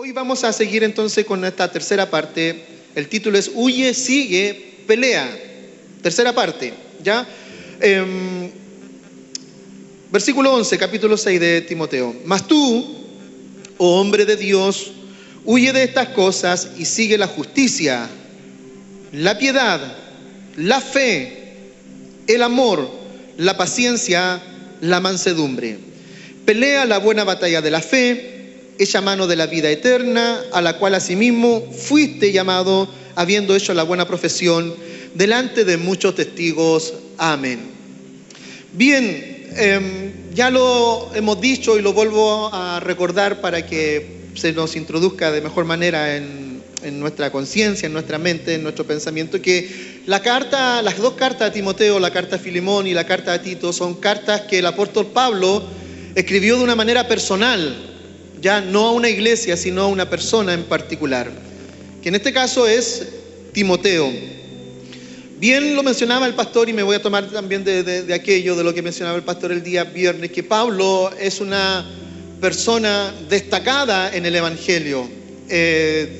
Hoy vamos a seguir entonces con esta tercera parte. El título es Huye, sigue, pelea. Tercera parte, ¿ya? Versículo 11, capítulo 6 de Timoteo. Mas tú, oh hombre de Dios, huye de estas cosas y sigue la justicia, la piedad, la fe, el amor, la paciencia, la mansedumbre. Pelea la buena batalla de la fe, echa mano de la vida eterna, a la cual asimismo fuiste llamado, habiendo hecho la buena profesión delante de muchos testigos. Amén. Bien, ya lo hemos dicho y lo vuelvo a recordar para que se nos introduzca de mejor manera en nuestra conciencia, en nuestra mente, en nuestro pensamiento, que las dos cartas a Timoteo, la carta a Filemón y la carta a Tito, son cartas que el apóstol Pablo escribió de una manera personal, ya no a una iglesia, sino a una persona en particular, que en este caso es Timoteo. Bien lo mencionaba el pastor, y me voy a tomar también de aquello, de lo que mencionaba el pastor el día viernes, que Pablo es una persona destacada en el Evangelio.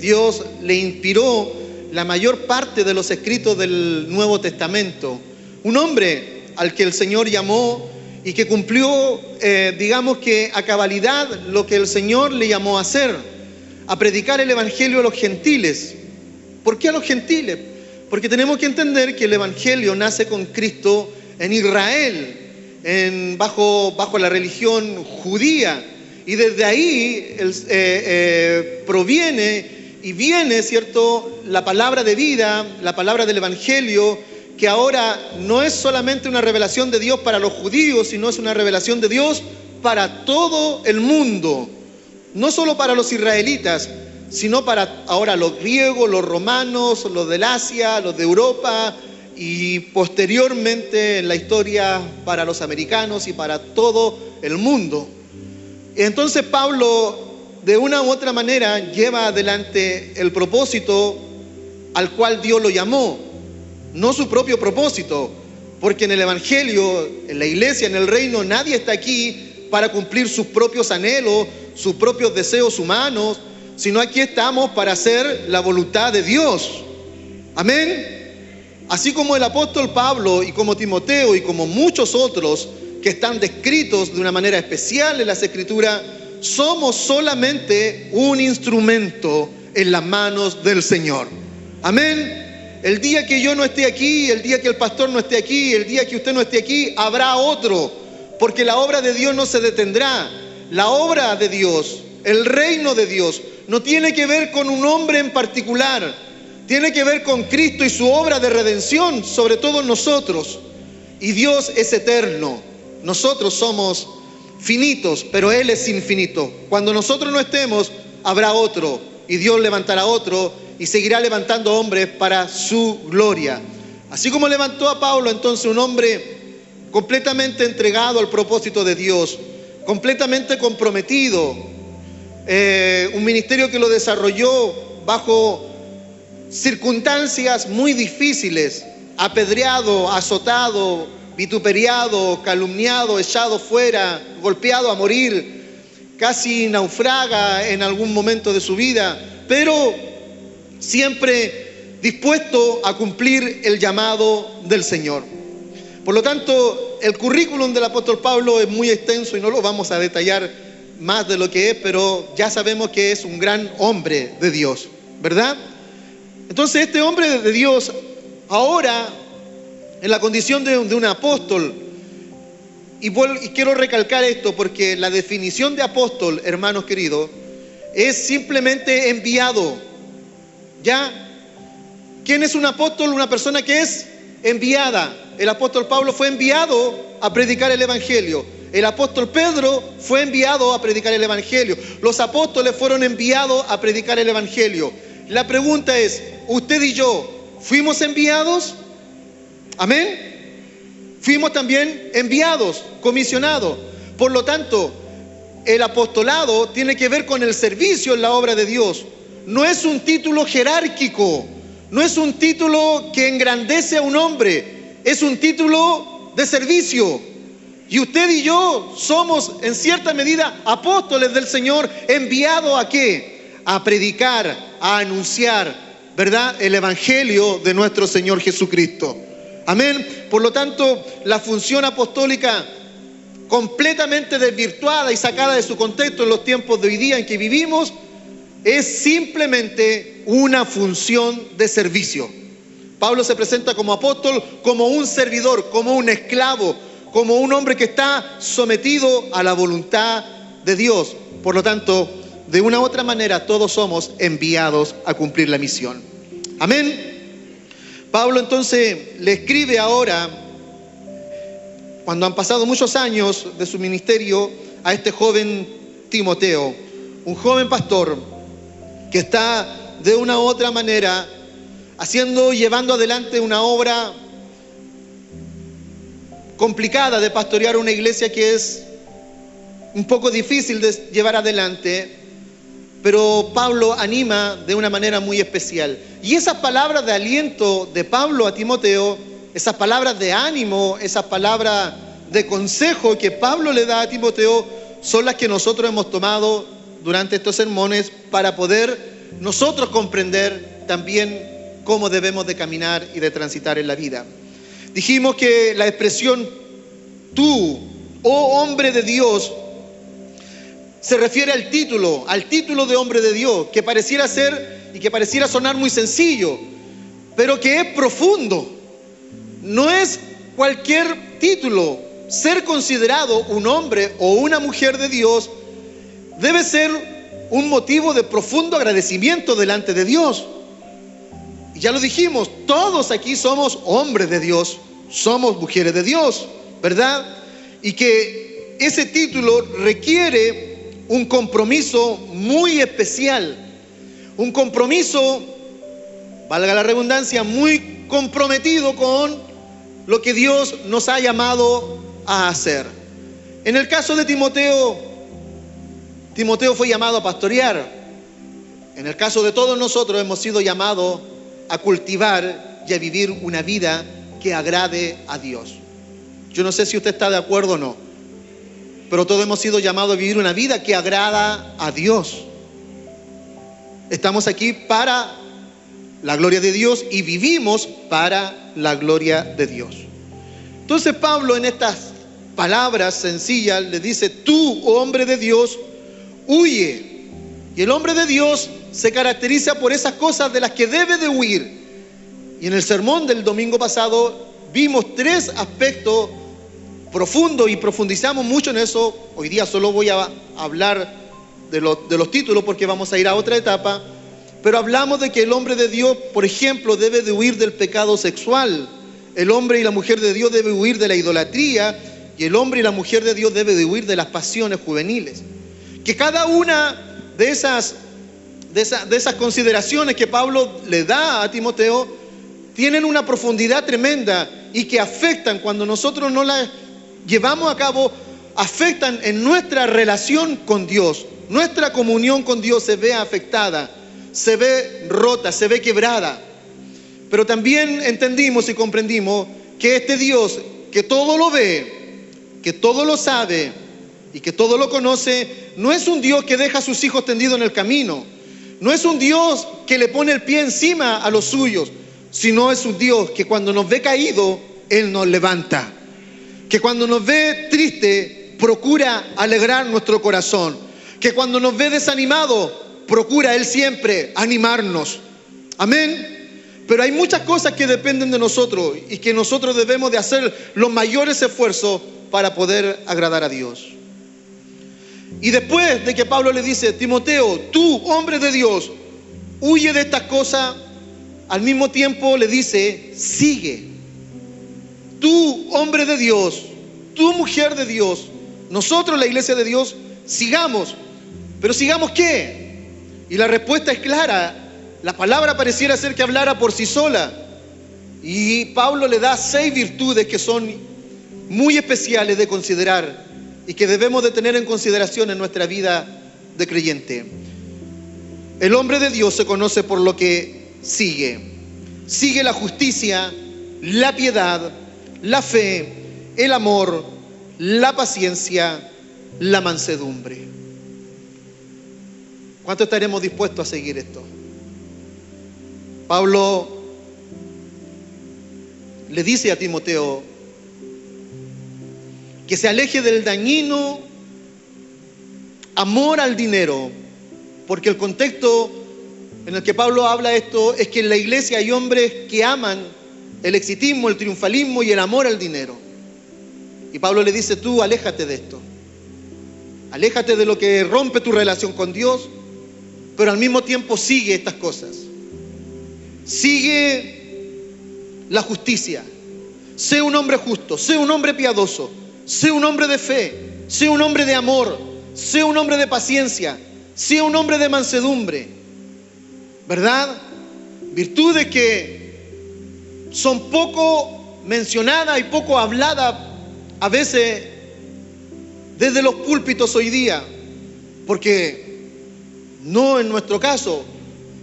Dios le inspiró la mayor parte de los escritos del Nuevo Testamento. Un hombre al que el Señor llamó y que cumplió, digamos que a cabalidad, lo que el Señor le llamó a hacer, a predicar el Evangelio a los gentiles. ¿Por qué a los gentiles? Porque tenemos que entender que el Evangelio nace con Cristo en Israel, bajo la religión judía, y desde ahí proviene y viene, ¿cierto?, la palabra de vida, la palabra del Evangelio, que ahora no es solamente una revelación de Dios para los judíos, sino es una revelación de Dios para todo el mundo, no solo para los israelitas, sino para ahora los griegos, los romanos, los del Asia, los de Europa, y posteriormente en la historia para los americanos y para todo el mundo. Entonces Pablo, de una u otra manera, lleva adelante el propósito al cual Dios lo llamó, no su propio propósito, porque en el Evangelio, en la iglesia, en el reino, nadie está aquí para cumplir sus propios anhelos, sus propios deseos humanos, sino aquí estamos para hacer la voluntad de Dios. Amén. Así como el apóstol Pablo y como Timoteo y como muchos otros que están descritos de una manera especial en las Escrituras, somos solamente un instrumento en las manos del Señor. Amén. El día que yo no esté aquí, el día que el pastor no esté aquí, el día que usted no esté aquí, habrá otro, porque la obra de Dios no se detendrá. La obra de Dios, el reino de Dios, no tiene que ver con un hombre en particular, tiene que ver con Cristo y su obra de redención sobre todos nosotros. Y Dios es eterno, nosotros somos finitos, pero Él es infinito. Cuando nosotros no estemos, habrá otro, y Dios levantará otro, y seguirá levantando hombres para su gloria. Así como levantó a Pablo, entonces, un hombre completamente entregado al propósito de Dios, completamente comprometido, un ministerio que lo desarrolló bajo circunstancias muy difíciles, apedreado, azotado, vituperiado, calumniado, echado fuera, golpeado a morir, casi naufraga en algún momento de su vida, pero siempre dispuesto a cumplir el llamado del Señor. Por lo tanto, el currículum del apóstol Pablo es muy extenso y no lo vamos a detallar más de lo que es, pero ya sabemos que es un gran hombre de Dios, ¿verdad? Entonces este hombre de Dios, ahora en la condición de un apóstol, y quiero recalcar esto porque la definición de apóstol, hermanos queridos, es simplemente enviado. ¿Ya? ¿Quién es un apóstol? Una persona que es enviada. El apóstol Pablo fue enviado a predicar el Evangelio. El apóstol Pedro fue enviado a predicar el Evangelio. Los apóstoles fueron enviados a predicar el Evangelio. La pregunta es, ¿usted y yo fuimos enviados? Amén. Fuimos también enviados, comisionados. Por lo tanto, el apostolado tiene que ver con el servicio en la obra de Dios. No es un título jerárquico, no es un título que engrandece a un hombre, es un título de servicio. Y usted y yo somos en cierta medida apóstoles del Señor, enviados ¿a qué? a predicar, a anunciar, ¿verdad?, el evangelio de nuestro Señor Jesucristo. Amén. Por lo tanto, la función apostólica completamente desvirtuada y sacada de su contexto en los tiempos de hoy día en que vivimos es simplemente una función de servicio. Pablo se presenta como apóstol, como un servidor, como un esclavo, como un hombre que está sometido a la voluntad de Dios. Por lo tanto, de una u otra manera, todos somos enviados a cumplir la misión. Amén. Pablo entonces le escribe ahora, cuando han pasado muchos años de su ministerio, a este joven Timoteo, un joven pastor que está de una u otra manera llevando adelante una obra complicada de pastorear una iglesia que es un poco difícil de llevar adelante, pero Pablo anima de una manera muy especial. Y esas palabras de aliento de Pablo a Timoteo, esas palabras de ánimo, esas palabras de consejo que Pablo le da a Timoteo, son las que nosotros hemos tomado durante estos sermones para poder nosotros comprender también cómo debemos de caminar y de transitar en la vida. Dijimos que la expresión tú, oh hombre de Dios, se refiere al título de hombre de Dios, que pareciera ser y que pareciera sonar muy sencillo, pero que es profundo. No es cualquier título. Ser considerado un hombre o una mujer de Dios debe ser un motivo de profundo agradecimiento delante de Dios. Y ya lo dijimos, todos aquí somos hombres de Dios, somos mujeres de Dios, ¿verdad? Y que ese título requiere un compromiso muy especial, un compromiso, valga la redundancia, muy comprometido con lo que Dios nos ha llamado a hacer. En el caso de Timoteo, Timoteo fue llamado a pastorear. En el caso de todos nosotros hemos sido llamados a cultivar y a vivir una vida que agrade a Dios. Yo no sé si usted está de acuerdo o no, pero todos hemos sido llamados a vivir una vida que agrada a Dios. Estamos aquí para la gloria de Dios y vivimos para la gloria de Dios. Entonces Pablo en estas palabras sencillas le dice, tú, oh hombre de Dios, huye. Y el hombre de Dios se caracteriza por esas cosas de las que debe de huir. Y en el sermón del domingo pasado vimos 3 aspectos profundos y profundizamos mucho en eso. Hoy día solo voy a hablar de los títulos porque vamos a ir a otra etapa. Pero hablamos de que el hombre de Dios, por ejemplo, debe de huir del pecado sexual. El hombre y la mujer de Dios deben huir de la idolatría. Y el hombre y la mujer de Dios deben de huir de las pasiones juveniles. Que cada una de esas consideraciones que Pablo le da a Timoteo tienen una profundidad tremenda y que afectan, cuando nosotros no las llevamos a cabo, afectan en nuestra relación con Dios. Nuestra comunión con Dios se ve afectada, se ve rota, se ve quebrada. Pero también entendimos y comprendimos que este Dios que todo lo ve, que todo lo sabe y que todo lo conoce, no es un Dios que deja a sus hijos tendidos en el camino. No es un Dios que le pone el pie encima a los suyos, sino es un Dios que cuando nos ve caído, Él nos levanta. Que cuando nos ve triste, procura alegrar nuestro corazón. Que cuando nos ve desanimado, procura Él siempre animarnos. Amén. Pero hay muchas cosas que dependen de nosotros y que nosotros debemos de hacer los mayores esfuerzos para poder agradar a Dios. Y después de que Pablo le dice, Timoteo, tú, hombre de Dios, huye de estas cosas, al mismo tiempo le dice, sigue. Tú, hombre de Dios, tú, mujer de Dios, nosotros, la iglesia de Dios, sigamos. ¿Pero sigamos qué? Y la respuesta es clara. La palabra pareciera ser que hablara por sí sola. Y Pablo le da 6 virtudes que son muy especiales de considerar y que debemos de tener en consideración en nuestra vida de creyente. El hombre de Dios se conoce por lo que sigue. Sigue la justicia, la piedad, la fe, el amor, la paciencia, la mansedumbre. ¿Cuánto estaremos dispuestos a seguir esto? Pablo le dice a Timoteo que se aleje del dañino amor al dinero, porque el contexto en el que Pablo habla esto es que en la iglesia hay hombres que aman el exitismo, el triunfalismo y el amor al dinero. Y Pablo le dice: tú aléjate de esto, aléjate de lo que rompe tu relación con Dios, pero al mismo tiempo sigue estas cosas. Sigue la justicia, sé un hombre justo, sé un hombre piadoso, sé un hombre de fe, sé un hombre de amor, sé un hombre de paciencia, sé un hombre de mansedumbre, ¿verdad? Virtudes que son poco mencionadas y poco habladas a veces desde los púlpitos hoy día, porque no en nuestro caso,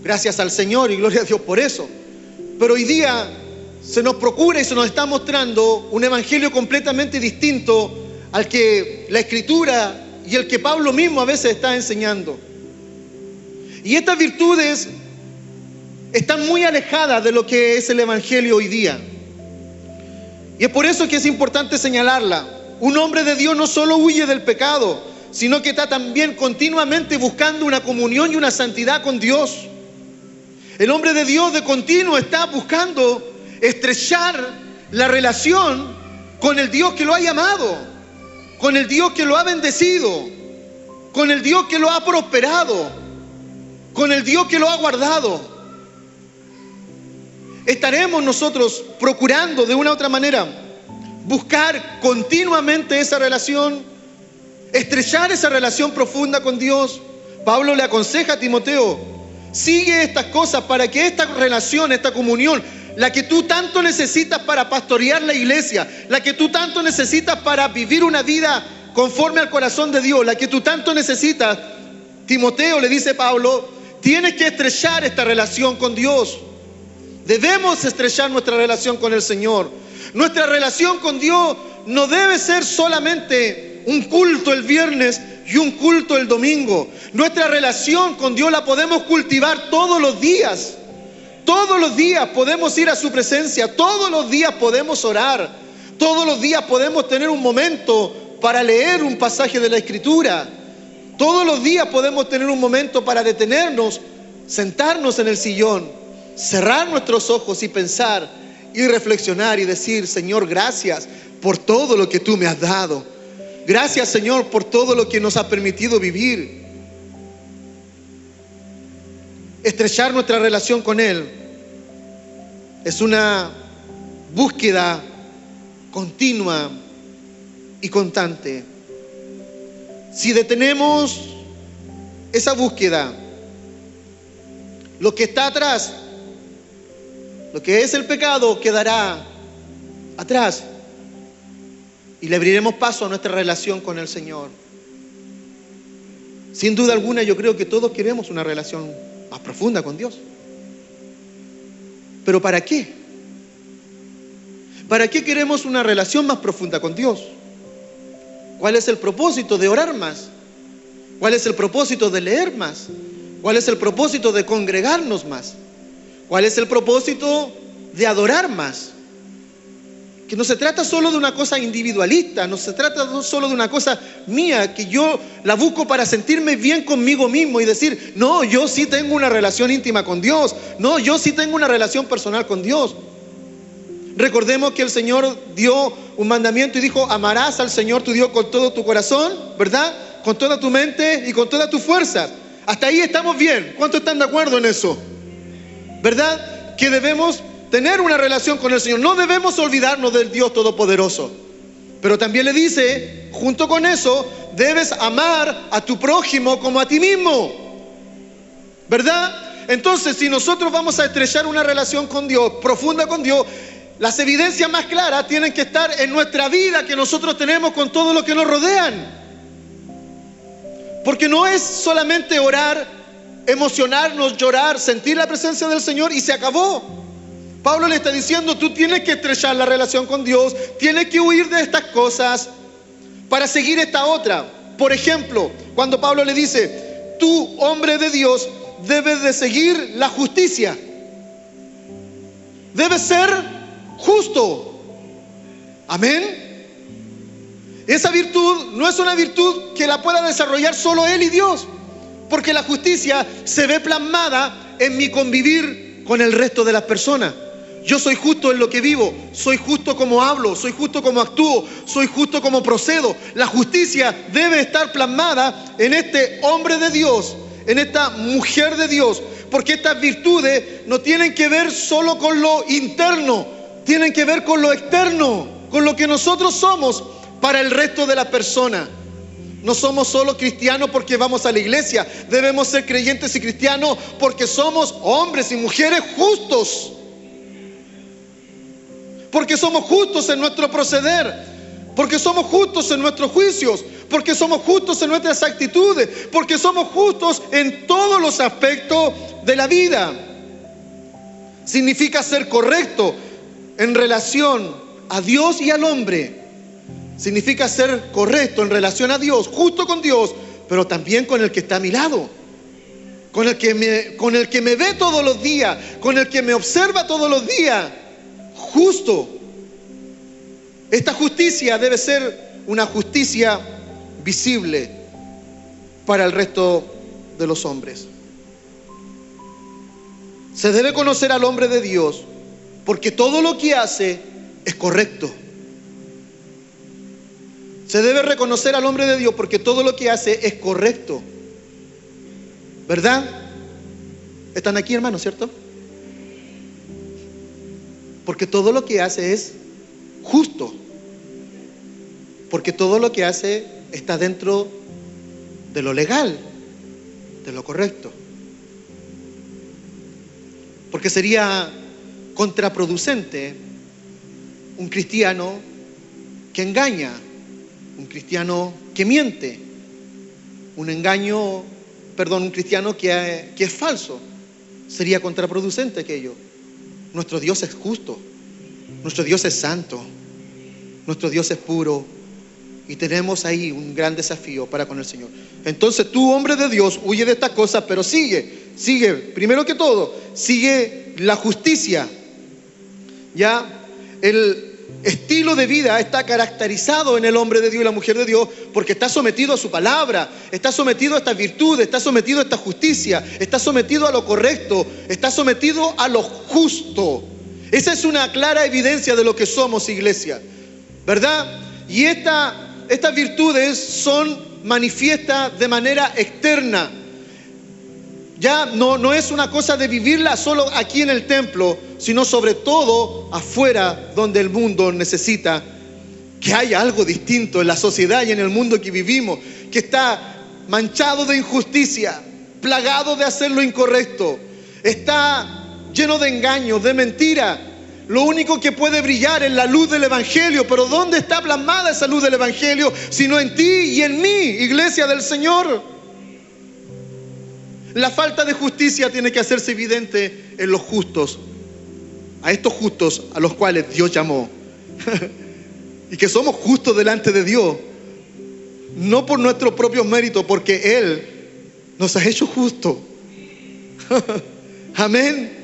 gracias al Señor y gloria a Dios por eso, pero hoy día se nos procura y se nos está mostrando un evangelio completamente distinto al que la Escritura y el que Pablo mismo a veces está enseñando. Y estas virtudes están muy alejadas de lo que es el evangelio hoy día. Y es por eso que es importante señalarla. Un hombre de Dios no solo huye del pecado, sino que está también continuamente buscando una comunión y una santidad con Dios. El hombre de Dios de continuo está buscando estrechar la relación con el Dios que lo ha llamado, con el Dios que lo ha bendecido, con el Dios que lo ha prosperado, con el Dios que lo ha guardado. Estaremos nosotros procurando de una u otra manera buscar continuamente esa relación, estrechar esa relación profunda con Dios. Pablo le aconseja a Timoteo: sigue estas cosas para que esta relación, esta comunión, la que tú tanto necesitas para pastorear la iglesia, la que tú tanto necesitas para vivir una vida conforme al corazón de Dios, la que tú tanto necesitas, Timoteo, le dice Pablo, tienes que estrechar esta relación con Dios. Debemos estrechar nuestra relación con el Señor. Nuestra relación con Dios no debe ser solamente un culto el viernes y un culto el domingo. Nuestra relación con Dios la podemos cultivar todos los días. Todos los días podemos ir a su presencia, todos los días podemos orar, todos los días podemos tener un momento para leer un pasaje de la Escritura, todos los días podemos tener un momento para detenernos, sentarnos en el sillón, cerrar nuestros ojos y pensar y reflexionar y decir: Señor, gracias por todo lo que tú me has dado. Gracias, Señor, por todo lo que nos has permitido vivir. Estrechar nuestra relación con Él es una búsqueda continua y constante. Si detenemos esa búsqueda, lo que está atrás, lo que es el pecado, quedará atrás y le abriremos paso a nuestra relación con el Señor. Sin duda alguna, yo creo que todos queremos una relación más profunda con Dios. ¿Pero para qué? ¿Para qué queremos una relación más profunda con Dios? ¿Cuál es el propósito de orar más? ¿Cuál es el propósito de leer más? ¿Cuál es el propósito de congregarnos más? ¿Cuál es el propósito de adorar más? Que no se trata solo de una cosa individualista, no se trata solo de una cosa mía, que yo la busco para sentirme bien conmigo mismo y decir: no, yo sí tengo una relación íntima con Dios, no, yo sí tengo una relación personal con Dios. Recordemos que el Señor dio un mandamiento y dijo: amarás al Señor tu Dios con todo tu corazón, ¿verdad? Con toda tu mente y con todas tus fuerzas. Hasta ahí estamos bien. ¿Cuántos están de acuerdo en eso? ¿Verdad? Que debemos tener una relación con el Señor. No debemos olvidarnos del Dios Todopoderoso. Pero también le dice, junto con eso, debes amar a tu prójimo como a ti mismo. ¿Verdad? Entonces, si nosotros vamos a estrechar una relación con Dios, profunda con Dios, las evidencias más claras tienen que estar en nuestra vida que nosotros tenemos con todo lo que nos rodean. Porque no es solamente orar, emocionarnos, llorar, sentir la presencia del Señor y se acabó. Pablo le está diciendo: tú tienes que estrechar la relación con Dios, tienes que huir de estas cosas para seguir esta otra. Por ejemplo, cuando Pablo le dice: tú, hombre de Dios, debes de seguir la justicia. Debes ser justo. Amén. Esa virtud no es una virtud que la pueda desarrollar solo Él y Dios, porque la justicia se ve plasmada en mi convivir con el resto de las personas. Yo soy justo en lo que vivo, soy justo como hablo, soy justo como actúo, soy justo como procedo. La justicia debe estar plasmada en este hombre de Dios, en esta mujer de Dios, porque estas virtudes no tienen que ver solo con lo interno, tienen que ver con lo externo, con lo que nosotros somos para el resto de las personas. No somos solo cristianos porque vamos a la iglesia, debemos ser creyentes y cristianos porque somos hombres y mujeres justos. Porque somos justos en nuestro proceder, porque somos justos en nuestros juicios, porque somos justos en nuestras actitudes, porque somos justos en todos los aspectos de la vida. Significa ser correcto en relación a Dios y al hombre. Significa ser correcto en relación a Dios, justo con Dios, pero también con el que está a mi lado, con el que me ve todos los días, con el que me observa todos los días. Justo. Esta justicia debe ser una justicia visible para el resto de los hombres. Se debe conocer al hombre de Dios porque todo lo que hace es correcto. Se debe reconocer al hombre de Dios porque todo lo que hace es correcto. ¿Verdad? ¿Están aquí, hermanos, cierto? Porque todo lo que hace es justo. Porque todo lo que hace está dentro de lo legal, de lo correcto. Porque sería contraproducente un cristiano que engaña, un cristiano que miente, un cristiano que es falso. Sería contraproducente aquello. Nuestro Dios es justo, nuestro Dios es santo, nuestro Dios es puro y tenemos ahí un gran desafío para con el Señor. Entonces tú, hombre de Dios, huye de estas cosas, pero sigue, primero que todo, sigue la justicia. Ya el estilo de vida está caracterizado en el hombre de Dios y la mujer de Dios porque está sometido a su palabra, está sometido a estas virtudes, está sometido a esta justicia, está sometido a lo correcto, está sometido a lo justo. Esa es una clara evidencia de lo que somos, iglesia, ¿verdad? Y estas virtudes son manifiestas de manera externa. Ya no es una cosa de vivirla solo aquí en el templo, sino sobre todo afuera, donde el mundo necesita que haya algo distinto en la sociedad y en el mundo que vivimos, que está manchado de injusticia, plagado de hacer lo incorrecto, está lleno de engaños, de mentira. Lo único que puede brillar es la luz del Evangelio. Pero ¿dónde está plasmada esa luz del Evangelio? Sino en ti y en mí, iglesia del Señor. La falta de justicia tiene que hacerse evidente en los justos, a estos justos a los cuales Dios llamó. Y que somos justos delante de Dios, no por nuestros propios méritos, porque Él nos ha hecho justos. Amén.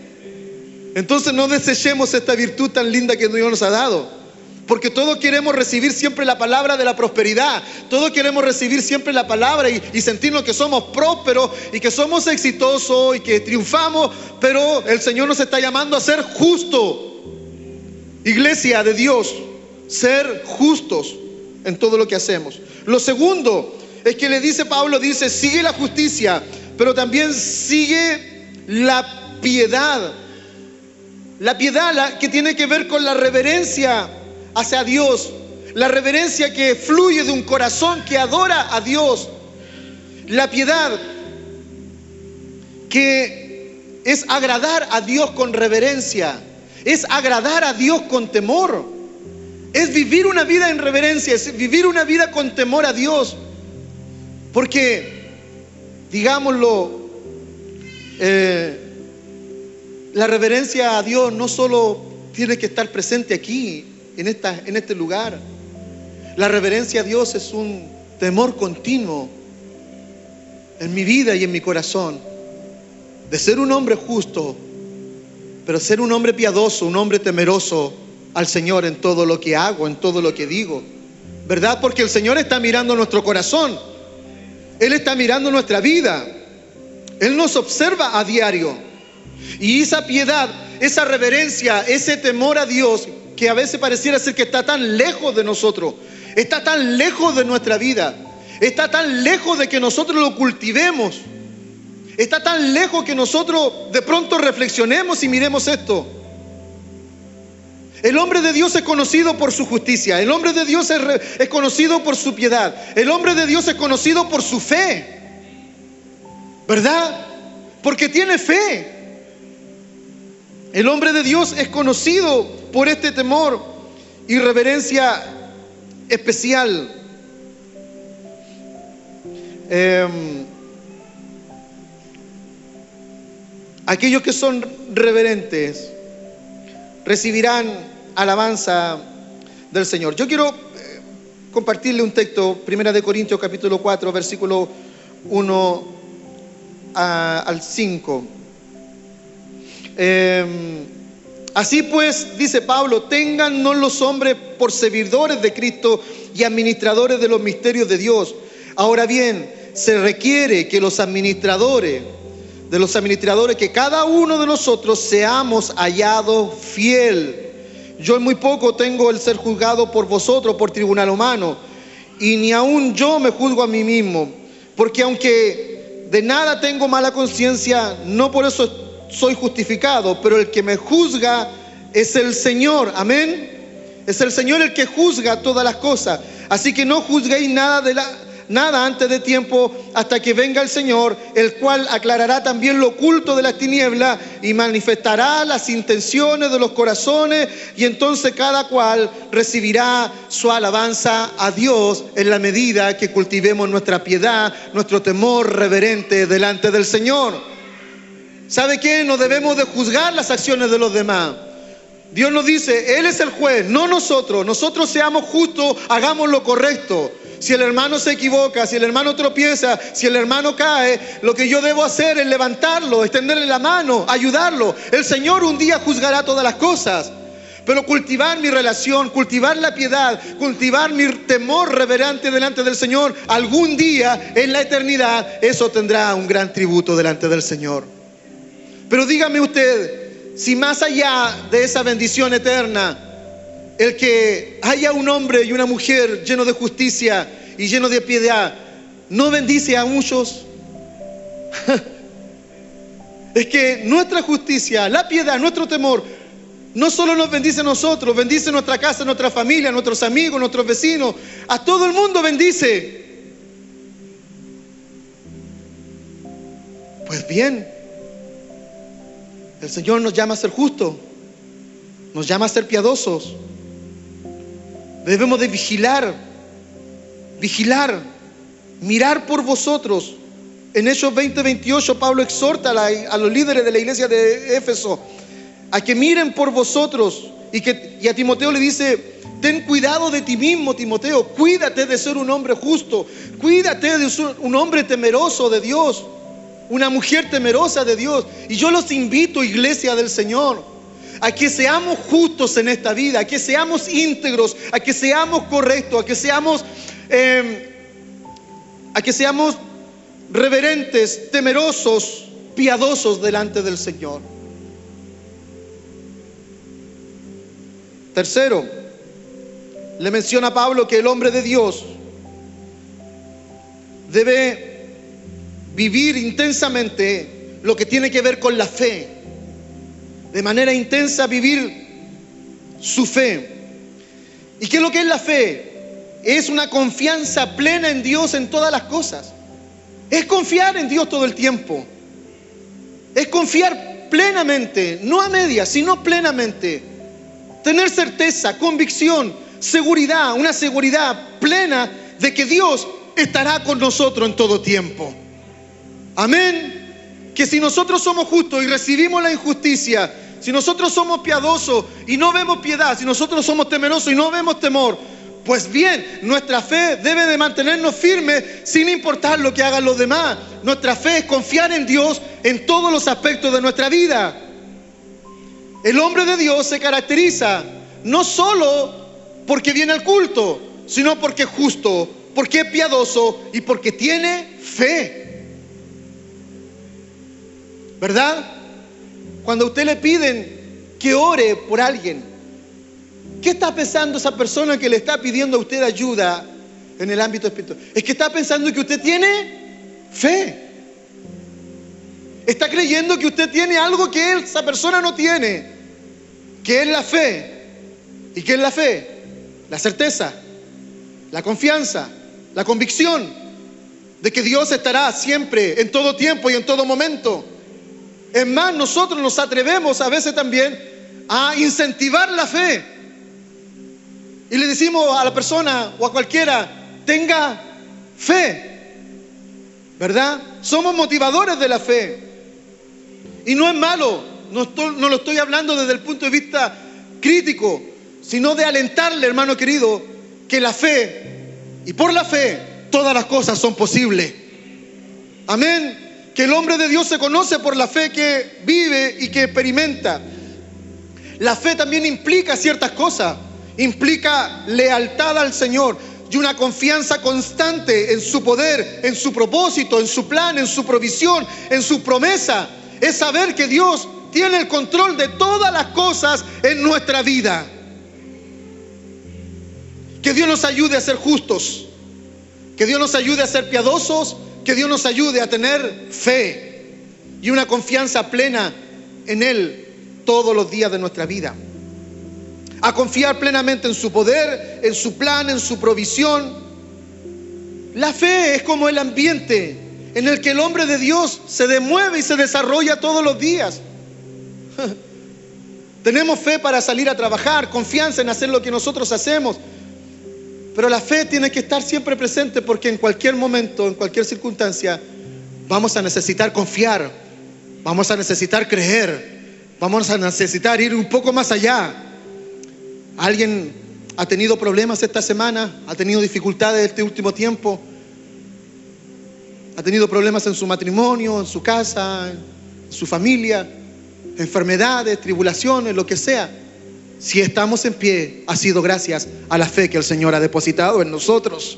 Entonces no desechemos esta virtud tan linda que Dios nos ha dado. Porque todos queremos recibir siempre la palabra de la prosperidad. Todos queremos recibir siempre la palabra y sentirnos que somos prósperos y que somos exitosos y que triunfamos. Pero el Señor nos está llamando a ser justos. Iglesia de Dios, ser justos en todo lo que hacemos. Lo segundo es que Pablo dice, sigue la justicia, pero también sigue la piedad. La piedad que tiene que ver con la reverencia hacia Dios, la reverencia que fluye de un corazón que adora a Dios, la piedad que es agradar a Dios con reverencia, es agradar a Dios con temor, es vivir una vida en reverencia, es vivir una vida con temor a Dios, porque, digámoslo, la reverencia a Dios no solo tiene que estar presente aquí, en este lugar. La reverencia a Dios es un temor continuo. en mi vida y en mi corazón, de ser un hombre justo, pero ser un hombre piadoso, un hombre temeroso al Señor en todo lo que hago, en todo lo que digo, ¿verdad? Porque el Señor está mirando nuestro corazón, Él está mirando nuestra vida, Él nos observa a diario. Y esa piedad, esa reverencia, ese temor a Dios, que a veces pareciera ser que está tan lejos de nosotros, está tan lejos de nuestra vida, está tan lejos de que nosotros lo cultivemos, está tan lejos que nosotros de pronto reflexionemos y miremos esto. El hombre de Dios es conocido por su justicia, el hombre de Dios es conocido por su piedad, el hombre de Dios es conocido por su fe, ¿verdad? Porque tiene fe. El hombre de Dios es conocido por este temor y reverencia especial. Aquellos que son reverentes recibirán alabanza del Señor. Yo quiero compartirle un texto, 1 Corintios capítulo 4, versículo 1 al 5. Así pues, dice Pablo, téngannos los hombres por servidores de Cristo y administradores de los misterios de Dios. Ahora bien, se requiere que los administradores, que cada uno de nosotros seamos hallados fiel. Yo en muy poco tengo el ser juzgado por vosotros por tribunal humano, y ni aun yo me juzgo a mí mismo, porque aunque de nada tengo mala conciencia, no por eso soy justificado, pero el que me juzga es el Señor. Amén. Es el Señor el que juzga todas las cosas. Así que no juzguéis nada antes de tiempo, hasta que venga el Señor, el cual aclarará también lo oculto de las tinieblas y manifestará las intenciones de los corazones, y entonces cada cual recibirá su alabanza a Dios en la medida que cultivemos nuestra piedad, nuestro temor reverente delante del Señor. ¿Sabe qué? No debemos de juzgar las acciones de los demás. Dios nos dice, Él es el juez, no nosotros. Nosotros seamos justos, hagamos lo correcto. Si el hermano se equivoca, si el hermano tropieza, si el hermano cae, lo que yo debo hacer es levantarlo, extenderle la mano, ayudarlo. El Señor un día juzgará todas las cosas. Pero cultivar mi relación, cultivar la piedad, cultivar mi temor reverente delante del Señor, algún día en la eternidad, eso tendrá un gran tributo delante del Señor. Pero dígame usted, si más allá de esa bendición eterna, el que haya un hombre y una mujer lleno de justicia y lleno de piedad, ¿no bendice a muchos? Es que nuestra justicia, la piedad, nuestro temor, no solo nos bendice a nosotros, bendice nuestra casa, nuestra familia, nuestros amigos, nuestros vecinos, a todo el mundo bendice. Pues bien, el Señor nos llama a ser justos, nos llama a ser piadosos. Debemos de vigilar, mirar por vosotros. En Hechos 20:28 Pablo exhorta a los líderes de la iglesia de Éfeso a que miren por vosotros, y a Timoteo le dice, ten cuidado de ti mismo, Timoteo, cuídate de ser un hombre justo, cuídate de ser un hombre temeroso de Dios, una mujer temerosa de Dios. Y yo los invito, iglesia del Señor, a que seamos justos en esta vida, a que seamos íntegros, a que seamos correctos, a que seamos reverentes, temerosos, piadosos delante del Señor. Tercero, le menciona a Pablo que el hombre de Dios debe vivir intensamente lo que tiene que ver con la fe. De manera intensa vivir su fe. ¿Y qué es lo que es la fe? Es una confianza plena en Dios en todas las cosas. Es confiar en Dios todo el tiempo. Es confiar plenamente, no a medias, sino plenamente. Tener certeza, convicción, seguridad, una seguridad plena de que Dios estará con nosotros en todo tiempo. Amén. Que si nosotros somos justos y recibimos la injusticia, si nosotros somos piadosos y no vemos piedad, si nosotros somos temerosos y no vemos temor, Pues bien, nuestra fe debe de mantenernos firmes sin importar lo que hagan los demás. Nuestra fe es confiar en Dios en todos los aspectos de nuestra vida. El hombre de Dios se caracteriza no solo porque viene al culto, sino porque es justo, porque es piadoso y porque tiene fe. ¿Verdad? Cuando a usted le piden que ore por alguien, ¿qué está pensando esa persona que le está pidiendo a usted ayuda en el ámbito espiritual? Es que está pensando que usted tiene fe. Está creyendo que usted tiene algo que esa persona no tiene, que es la fe. ¿Y qué es la fe? La certeza, la confianza, la convicción de que Dios estará siempre, en todo tiempo y en todo momento. Es más, nosotros nos atrevemos a veces también a incentivar la fe. Y le decimos a la persona o a cualquiera, tenga fe, ¿verdad? Somos motivadores de la fe. Y no es malo, no lo estoy hablando desde el punto de vista crítico, sino de alentarle, hermano querido, que la fe, y por la fe, todas las cosas son posibles. Amén. Que el hombre de Dios se conoce por la fe que vive y que experimenta. La fe también implica ciertas cosas. Implica lealtad al Señor y una confianza constante en su poder, en su propósito, en su plan, en su provisión, en su promesa. Es saber que Dios tiene el control de todas las cosas en nuestra vida. Que Dios nos ayude a ser justos, que Dios nos ayude a ser piadosos, que Dios nos ayude a tener fe y una confianza plena en Él todos los días de nuestra vida. A confiar plenamente en su poder, en su plan, en su provisión. La fe es como el ambiente en el que el hombre de Dios se demueve y se desarrolla todos los días. Tenemos fe para salir a trabajar, confianza en hacer lo que nosotros hacemos. Pero la fe tiene que estar siempre presente, porque en cualquier momento, en cualquier circunstancia, vamos a necesitar confiar, vamos a necesitar creer, vamos a necesitar ir un poco más allá. ¿Alguien ha tenido problemas esta semana? ¿Ha tenido dificultades este último tiempo? ¿Ha tenido problemas en su matrimonio, en su casa, en su familia? Enfermedades, tribulaciones, lo que sea. Si estamos en pie, ha sido gracias a la fe que el Señor ha depositado en nosotros.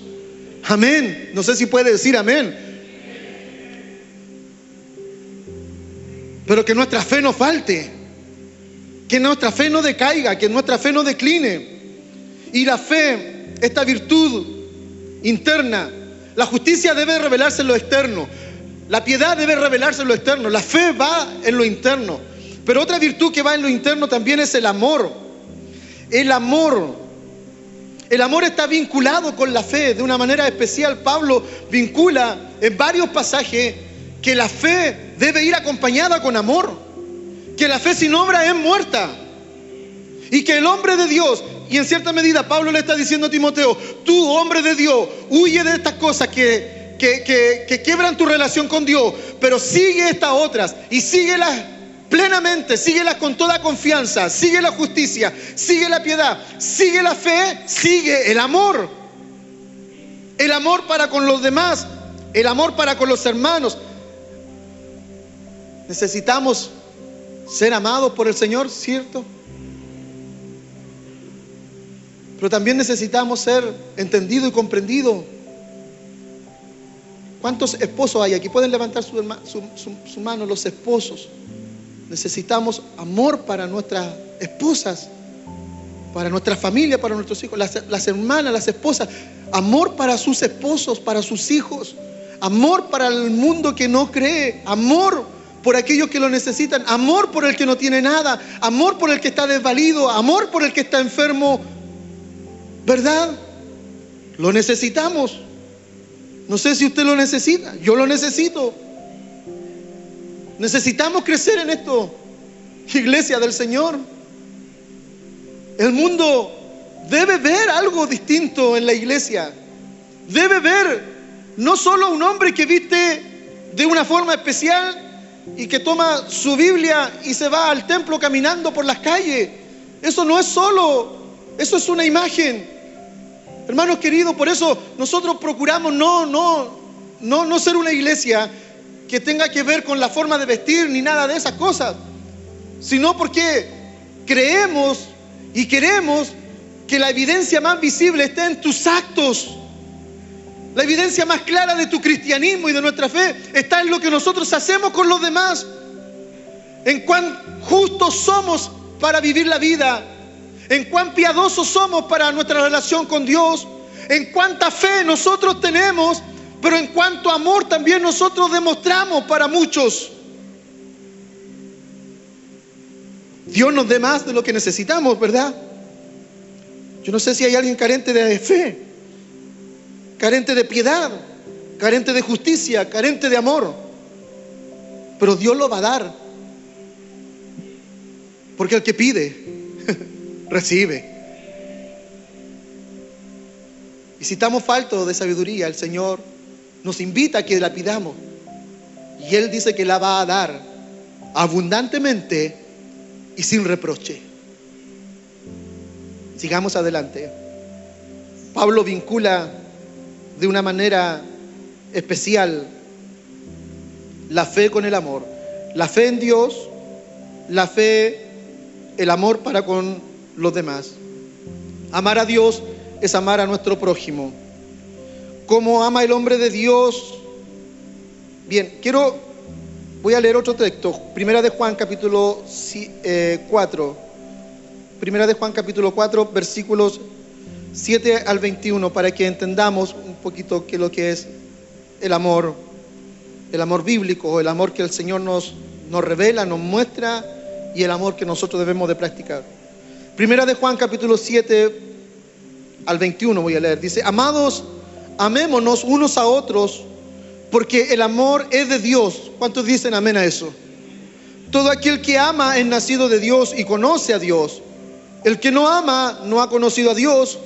Amén. No sé si puede decir amén. Pero que nuestra fe no falte, que nuestra fe no decaiga, que nuestra fe no decline. Y la fe, esta virtud interna, la justicia debe revelarse en lo externo, la piedad debe revelarse en lo externo, la fe va en lo interno. Pero otra virtud que va en lo interno también es el amor. El amor está vinculado con la fe de una manera especial. Pablo vincula en varios pasajes que la fe debe ir acompañada con amor, que la fe sin obra es muerta, y que el hombre de Dios, y en cierta medida Pablo le está diciendo a Timoteo, tú, hombre de Dios, huye de estas cosas que quiebran tu relación con Dios, pero sigue estas otras y síguelas plenamente, síguelas con toda confianza, sigue la justicia, sigue la piedad, sigue la fe, sigue el amor para con los demás, el amor para con los hermanos. Necesitamos ser amados por el Señor, ¿cierto? Pero también necesitamos ser entendidos y comprendidos. ¿Cuántos esposos hay aquí? Pueden levantar su mano los esposos. Necesitamos amor para nuestras esposas, para nuestra familia, para nuestros hijos, las hermanas, las esposas. Amor para sus esposos, para sus hijos. Amor para el mundo que no cree. Amor por aquellos que lo necesitan. Amor por el que no tiene nada. Amor por el que está desvalido. Amor por el que está enfermo. ¿Verdad? Lo necesitamos. No sé si usted lo necesita. Yo lo necesito. Necesitamos crecer en esto, iglesia del Señor. El mundo debe ver algo distinto en la iglesia. Debe ver no solo un hombre que viste de una forma especial y que toma su Biblia y se va al templo caminando por las calles. Eso no es solo, eso es una imagen. Hermanos queridos, por eso nosotros procuramos no ser una iglesia que tenga que ver con la forma de vestir ni nada de esas cosas, sino porque creemos y queremos que la evidencia más visible esté en tus actos. La evidencia más clara de tu cristianismo y de nuestra fe está en lo que nosotros hacemos con los demás, en cuán justos somos para vivir la vida, en cuán piadosos somos para nuestra relación con Dios, en cuánta fe nosotros tenemos, pero en cuánto amor también nosotros demostramos para muchos. Dios nos dé más de lo que necesitamos, ¿verdad? Yo no sé si hay alguien carente de fe, carente de piedad, carente de justicia, carente de amor, pero Dios lo va a dar, porque el que pide recibe. Y si estamos faltos de sabiduría, el Señor nos invita a que la pidamos, y Él dice que la va a dar abundantemente y sin reproche. Sigamos adelante. Pablo vincula de una manera especial la fe con el amor. La fe en Dios, la fe, el amor para con los demás. Amar a Dios es amar a nuestro prójimo. ¿Cómo ama el hombre de Dios? Bien, voy a leer otro texto. Primera de Juan capítulo 4. Primera de Juan capítulo 4, versículos 7 al 21, para que entendamos un poquito qué es lo que es el amor bíblico, el amor que el Señor nos revela, nos muestra, y el amor que nosotros debemos de practicar. Primera de Juan capítulo 7 al 21 voy a leer. Dice: amados, amémonos unos a otros, porque el amor es de Dios. ¿Cuántos dicen amén a eso? Todo aquel que ama es nacido de Dios y conoce a Dios. El que no ama no ha conocido a Dios,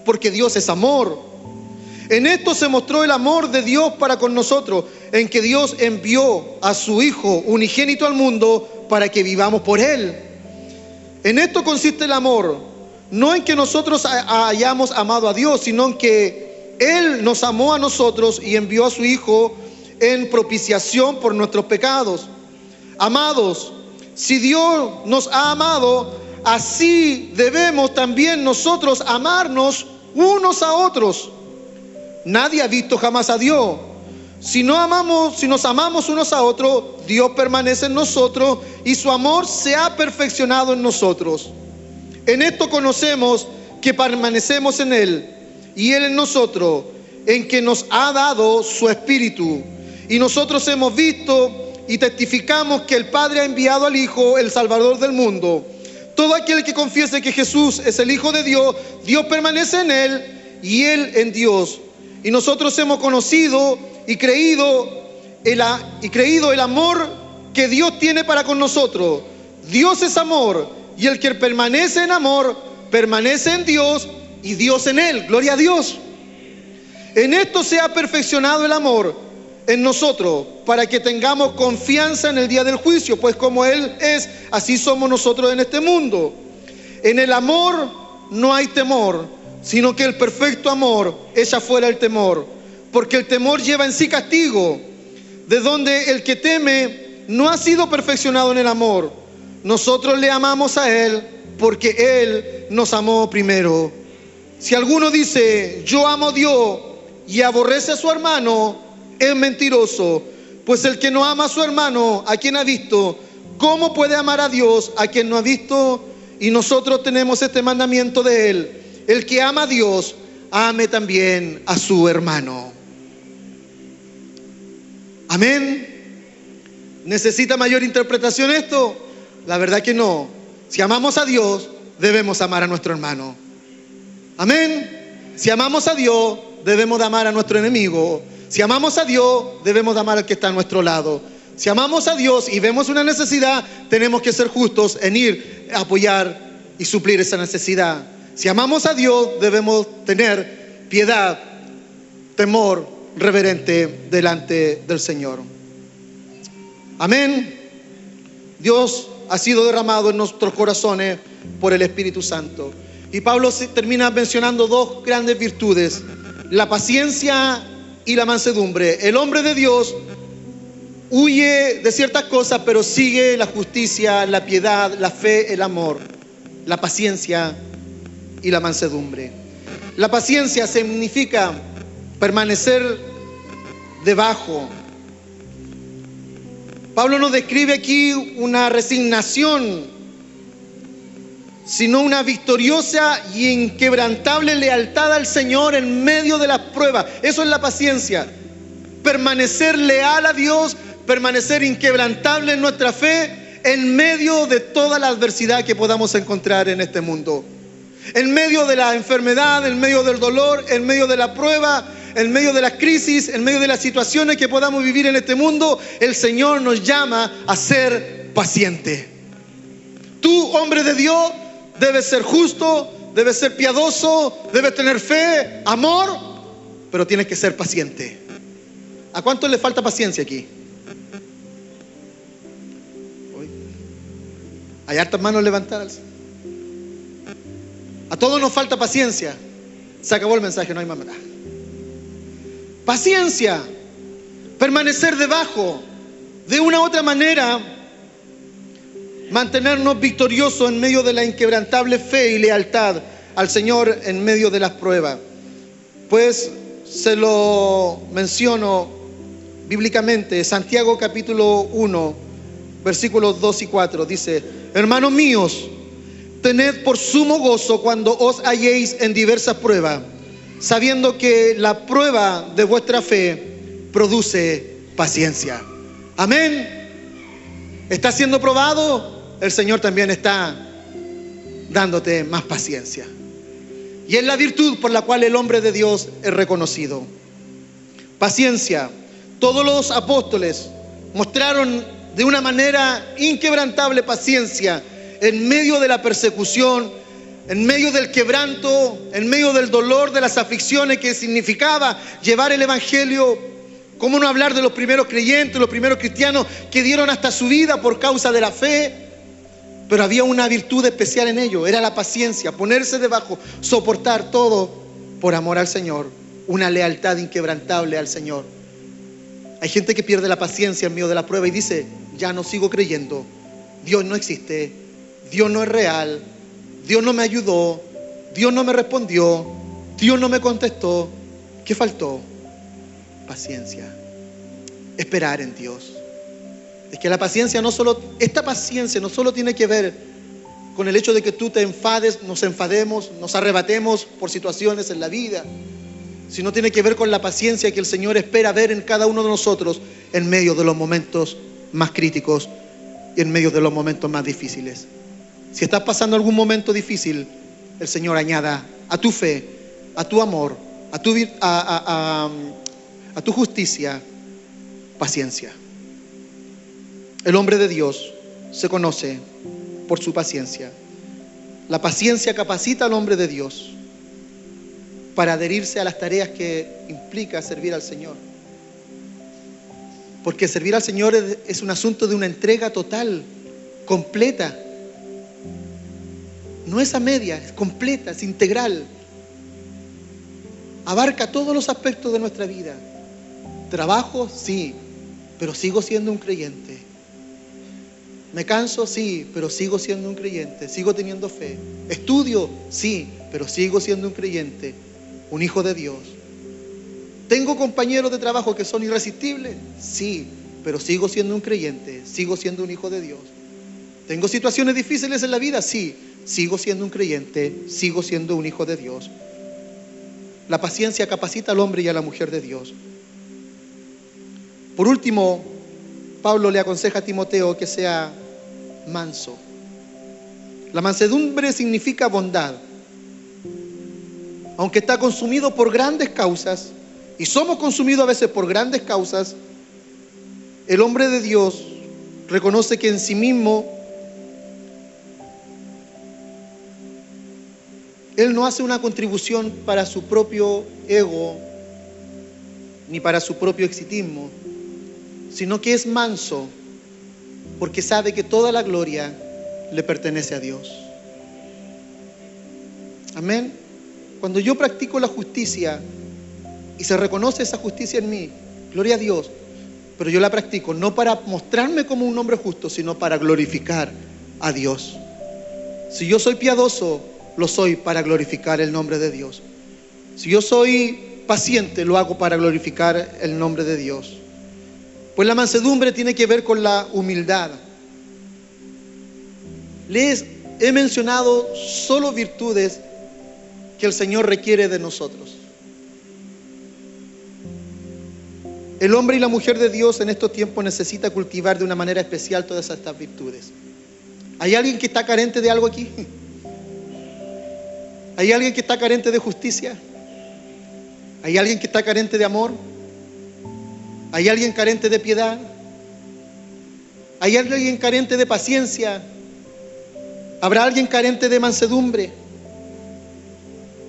porque Dios es amor. En esto se mostró el amor de Dios para con nosotros, en que Dios envió a su Hijo unigénito al mundo para que vivamos por Él. En esto consiste el amor, no en que nosotros hayamos amado a Dios, sino en que Él nos amó a nosotros y envió a su Hijo en propiciación por nuestros pecados. Amados, si Dios nos ha amado, así debemos también nosotros amarnos unos a otros. Nadie ha visto jamás a Dios. Si nos amamos unos a otros, Dios permanece en nosotros y su amor se ha perfeccionado en nosotros. En esto conocemos que permanecemos en Él y Él en nosotros, en que nos ha dado su Espíritu. Y nosotros hemos visto y testificamos que el Padre ha enviado al Hijo, el Salvador del mundo. Todo aquel que confiese que Jesús es el Hijo de Dios, Dios permanece en Él y Él en Dios. Y nosotros hemos conocido y creído el amor que Dios tiene para con nosotros. Dios es amor, y el que permanece en amor, permanece en Dios y Dios en Él. Gloria a Dios. En esto se ha perfeccionado el amor en nosotros, para que tengamos confianza en el día del juicio, pues como Él es, así somos nosotros en este mundo. En el amor no hay temor, sino que el perfecto amor echa fuera el temor, porque el temor lleva en sí castigo, de donde el que teme no ha sido perfeccionado en el amor. Nosotros le amamos a Él, porque Él nos amó primero. Si alguno dice, yo amo a Dios, y aborrece a su hermano, es mentiroso, pues el que no ama a su hermano, a quien ha visto, ¿cómo puede amar a Dios a quien no ha visto? Y nosotros tenemos este mandamiento de Él: el que ama a Dios, ame también a su hermano. Amén. ¿Necesita mayor interpretación esto? La verdad que no. Si amamos a Dios, debemos amar a nuestro hermano. Amén. Si amamos a Dios, debemos de amar a nuestro enemigo. Si amamos a Dios, debemos de amar al que está a nuestro lado. Si amamos a Dios y vemos una necesidad, tenemos que ser justos en ir a apoyar y suplir esa necesidad. Si amamos a Dios, debemos tener piedad, temor reverente delante del Señor. Amén. Dios ha sido derramado en nuestros corazones por el Espíritu Santo. Y Pablo termina mencionando dos grandes virtudes: la paciencia y la mansedumbre. El hombre de Dios huye de ciertas cosas, pero sigue la justicia, la piedad, la fe, el amor, la paciencia y la mansedumbre. La paciencia significa permanecer debajo. Pablo nos describe aquí una resignación, sino una victoriosa y inquebrantable lealtad al Señor en medio de las pruebas. Eso es la paciencia. Permanecer leal a Dios, permanecer inquebrantable en nuestra fe en medio de toda la adversidad que podamos encontrar en este mundo. En medio de la enfermedad, en medio del dolor, en medio de la prueba, en medio de las crisis, en medio de las situaciones que podamos vivir en este mundo, el Señor nos llama a ser paciente. Tú, hombre de Dios, debes ser justo, debes ser piadoso, debes tener fe, amor, pero tienes que ser paciente. ¿A cuántos le falta paciencia aquí? Hay hartas manos levantadas. A todos nos falta paciencia. Se acabó el mensaje, no hay más. Paciencia, permanecer debajo, de una u otra manera, mantenernos victoriosos en medio de la inquebrantable fe y lealtad al Señor en medio de las pruebas. Pues se lo menciono bíblicamente. Santiago capítulo 1, versículos 2 y 4 dice: hermanos míos, tened por sumo gozo cuando os halléis en diversas pruebas, sabiendo que la prueba de vuestra fe produce paciencia. Amén. ¿Está siendo probado? El Señor también está dándote más paciencia. Y es la virtud por la cual el hombre de Dios es reconocido. Paciencia. Todos los apóstoles mostraron de una manera inquebrantable paciencia en medio de la persecución, en medio del quebranto, en medio del dolor, de las aflicciones que significaba llevar el evangelio. ¿Cómo no hablar de los primeros creyentes, los primeros cristianos que dieron hasta su vida por causa de la fe? Pero había una virtud especial en ello, era la paciencia, ponerse debajo, soportar todo por amor al Señor, una lealtad inquebrantable al Señor. Hay gente que pierde la paciencia en medio de la prueba y dice: ya no sigo creyendo, Dios no existe, Dios no es real, Dios no me ayudó, Dios no me respondió, Dios no me contestó. ¿Qué faltó? Paciencia. Esperar en Dios. Es que la paciencia esta paciencia no solo tiene que ver con el hecho de que tú te enfades, nos enfademos, nos arrebatemos por situaciones en la vida, sino tiene que ver con la paciencia que el Señor espera ver en cada uno de nosotros en medio de los momentos más críticos y en medio de los momentos más difíciles. Si estás pasando algún momento difícil, el Señor añada a tu fe, a tu amor, a tu justicia, paciencia. El hombre de Dios se conoce por su paciencia. La paciencia capacita al hombre de Dios para adherirse a las tareas que implica servir al Señor. Porque servir al Señor es un asunto de una entrega total, completa. No es a media, es completa, es integral. Abarca todos los aspectos de nuestra vida. Trabajo, sí, pero sigo siendo un creyente. Me canso, sí, pero sigo siendo un creyente. Sigo teniendo fe. Estudio, sí, pero sigo siendo un creyente, un hijo de Dios. ¿Tengo compañeros de trabajo que son irresistibles? Sí, pero sigo siendo un creyente, sigo siendo un hijo de Dios. ¿Tengo situaciones difíciles en la vida? Sí, sigo siendo un creyente, sigo siendo un hijo de Dios. La paciencia capacita al hombre y a la mujer de Dios. Por último, Pablo le aconseja a Timoteo que sea manso. La mansedumbre significa bondad. Aunque está consumido por grandes causas, y somos consumidos a veces por grandes causas, el hombre de Dios reconoce que en sí mismo él no hace una contribución para su propio ego ni para su propio exitismo, sino que es manso porque sabe que toda la gloria le pertenece a Dios. Amén. Cuando yo practico la justicia y se reconoce esa justicia en mí, gloria a Dios, pero yo la practico no para mostrarme como un hombre justo, sino para glorificar a Dios. Si yo soy piadoso, lo soy para glorificar el nombre de Dios. Si yo soy paciente, lo hago para glorificar el nombre de Dios. Pues la mansedumbre tiene que ver con la humildad. Les he mencionado solo virtudes que el Señor requiere de nosotros. El hombre y la mujer de Dios en estos tiempos necesita cultivar de una manera especial todas estas virtudes. ¿Hay alguien que está carente de algo aquí? ¿Hay alguien que está carente de justicia? ¿Hay alguien que está carente de amor? ¿Hay alguien carente de piedad? ¿Hay alguien carente de paciencia? ¿Habrá alguien carente de mansedumbre?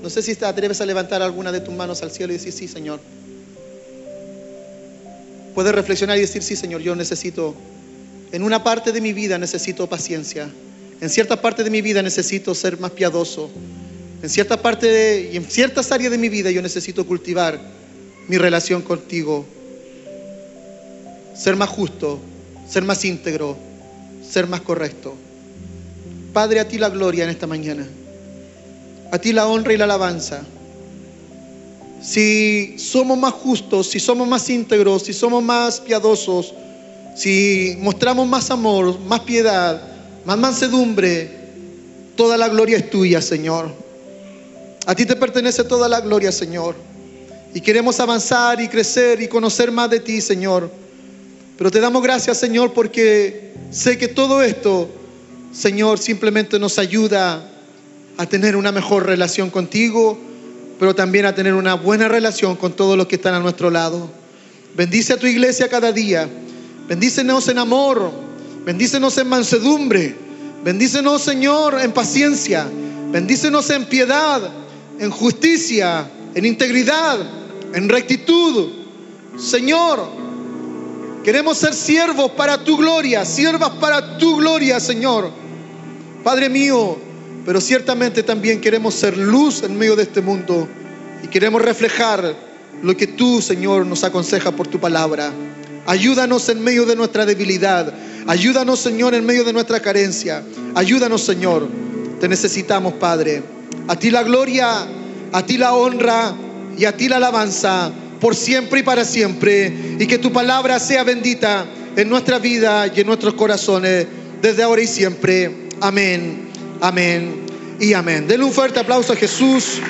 No sé si te atreves a levantar alguna de tus manos al cielo y decir: sí, Señor. Puedes reflexionar y decir: sí, Señor, yo necesito, en una parte de mi vida necesito paciencia. En cierta parte de mi vida necesito ser más piadoso. En cierta parte y en ciertas áreas de mi vida yo necesito cultivar mi relación contigo. Ser más justo, ser más íntegro, ser más correcto. Padre, a ti la gloria en esta mañana. A ti la honra y la alabanza. Si somos más justos, si somos más íntegros, si somos más piadosos, si mostramos más amor, más piedad, más mansedumbre, toda la gloria es tuya, Señor. A ti te pertenece toda la gloria, Señor. Y queremos avanzar y crecer y conocer más de ti, Señor. Pero te damos gracias, Señor, porque sé que todo esto, Señor, simplemente nos ayuda a tener una mejor relación contigo, pero también a tener una buena relación con todos los que están a nuestro lado. Bendice a tu iglesia cada día. Bendícenos en amor. Bendícenos en mansedumbre. Bendícenos, Señor, en paciencia. Bendícenos en piedad, en justicia, en integridad, en rectitud. Señor, queremos ser siervos para tu gloria, siervas para tu gloria, Señor. Padre mío, pero ciertamente también queremos ser luz en medio de este mundo y queremos reflejar lo que tú, Señor, nos aconseja por tu palabra. Ayúdanos en medio de nuestra debilidad. Ayúdanos, Señor, en medio de nuestra carencia. Ayúdanos, Señor. Te necesitamos, Padre. A ti la gloria, a ti la honra y a ti la alabanza por siempre y para siempre. Y que tu palabra sea bendita en nuestra vida y en nuestros corazones desde ahora y siempre. Amén. Amén y amén. Denle un fuerte aplauso a Jesús.